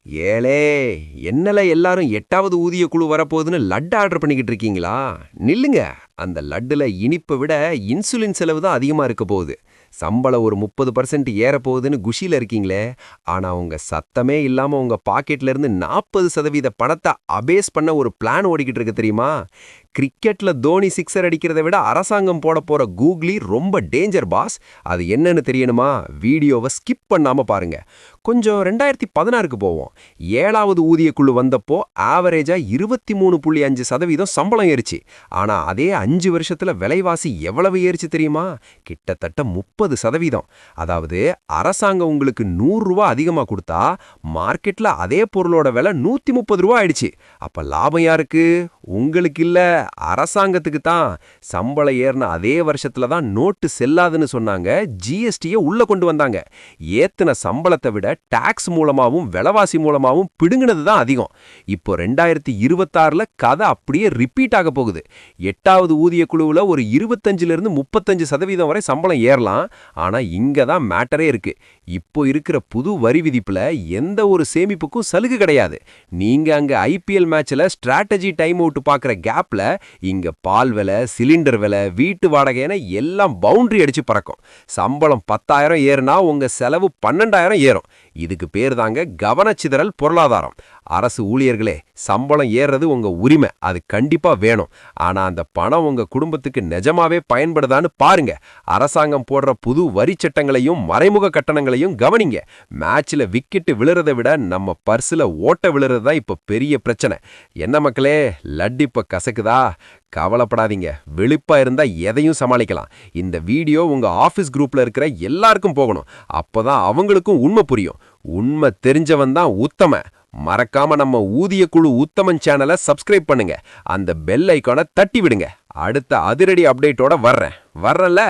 ஏலே என்னல எல்லாரும் 8வது ஊதிய குழு வரப்போகுதுன்னு லட்டு ஆர்டர் பண்ணிக்கிட்டு இருக்கீங்களா? நில்லுங்க. அந்த லட்டுல இனிப்பை விட இன்சுலின் செலவு தான் அதிகமா இருக்க போகுது. சம்பளம் ஒரு 30% ஏற போகுதுன்னு குஷியில இருக்கீங்களே, ஆனா உங்க சத்தமே இல்லாம உங்க பாக்கெட்ல இருந்து 40% பணத்தை அபேஸ் பண்ண ஒரு பிளான் ஓடிக்கிட்டு இருக்கு தெரியுமா? கிரிக்கெட்ல தோனி சிக்ஸர் அடிக்கிறத விட அரசாங்கம் போட போற கூகுளி ரொம்ப டேஞ்சர் பாஸ். அது என்னன்னு தெரியணுமா? வீடியோவை ஸ்கிப் பண்ணாம பாருங்க. கொஞ்சம் 2016க்கு போவோம். 7வது ஊதியக்குழு வந்தப்போ ஆவரேஜா 23.5% சம்பளம் ஏறிச்சு. ஆனா அதே 5 வருஷத்துல விலைவாசி எவ்வளவு ஏறிச்சு தெரியுமா? கிட்டத்தட்ட 30%. அதாவது அரசாங்கம் உங்களுக்கு ரூ. 100 அதிகமா கொடுத்தா மார்க்கெட்ல அதே பொருளோட விலை ரூ. 130 ஆயிடுச்சு. அப்ப லாபம் யாருக்கு? உங்களுக்கு இல்ல, அரசாங்கத்துக்கு தான். சம்பளம் ஏறின அதே வருஷத்துல தான் நோட்டு செல்லாதுன்னு சொன்னாங்க. ஜிஎஸ்டியை உள்ள கொண்டு வந்தாங்க. ஏத்துன சம்பளத்தை விட டாக்ஸ் மூலமாவும் விலைவாசி மூலமாவும் பிடுங்கினது தான் அதிகம். இப்போ 2026ல கதை அப்படியே ரிப்பீட் ஆக போகுது. 8வது ஊதிய குழுவுல ஒரு 25% வரை சம்பளம் ஏறலாம். ஆனா இங்க தான் மேட்டரே இருக்கு. இப்போ இருக்கிற புது வரி விதிப்புல எந்த ஒரு சேமிப்புக்கும் சலுகை கிடையாது. நீங்க அங்க ஐபிஎல் மேட்ச்ல ஸ்ட்ராட்டஜி டைம் அவுட் பாக்குற கேப்ல இங்க பால் விலை, சிலிண்டர் விலை, வீட்டு வாடகைன்னு எல்லாம் பவுண்டரி அடிச்சு பறக்கும். சம்பளம் 10,000 ஏறுனா உங்க செலவு 12,000 ஏறும். இதுக்கு பேர் தாங்க கவனச்சிதறல் பொருளாதாரம். அரசு ஊழியர்களே, சம்பளம் ஏறது உங்க உரிமை, அது கண்டிப்பா வேணும். ஆனா அந்த பணம் உங்க குடும்பத்துக்கு நிஜமாவே பயன்படுதான்னு பாருங்க. அரசாங்கம் போடுற புது வரி சட்டங்களையும் மறைமுக கட்டணங்களையும் கவனிங்க. மேட்ச்ல விக்கெட்டு விழுறதை விட நம்ம பர்சுல ஓட்ட விழுறது தான் இப்ப பெரிய பிரச்சனை. என்ன மக்களே, லட்டு இப்ப கசக்குதா? கவலைப்படாதீங்க, விழிப்பா இருந்தா எதையும் சமாளிக்கலாம். இந்த வீடியோ உங்க ஆபீஸ் குரூப்ல இருக்கிற எல்லாருக்கும் போகணும். அப்பதான் அவங்களுக்கும் உண்மை புரியும். உண்மை தெரிஞ்சவன் தான் உத்தம. மறக்காம நம்ம ஊதிய குழு உத்தமன் சேனலை சப்ஸ்கிரைப் பண்ணுங்க. அந்த பெல் ஐகானை தட்டி விடுங்க. அடுத்த அதிரடி அப்டேட்டோட வர்றேன்ல.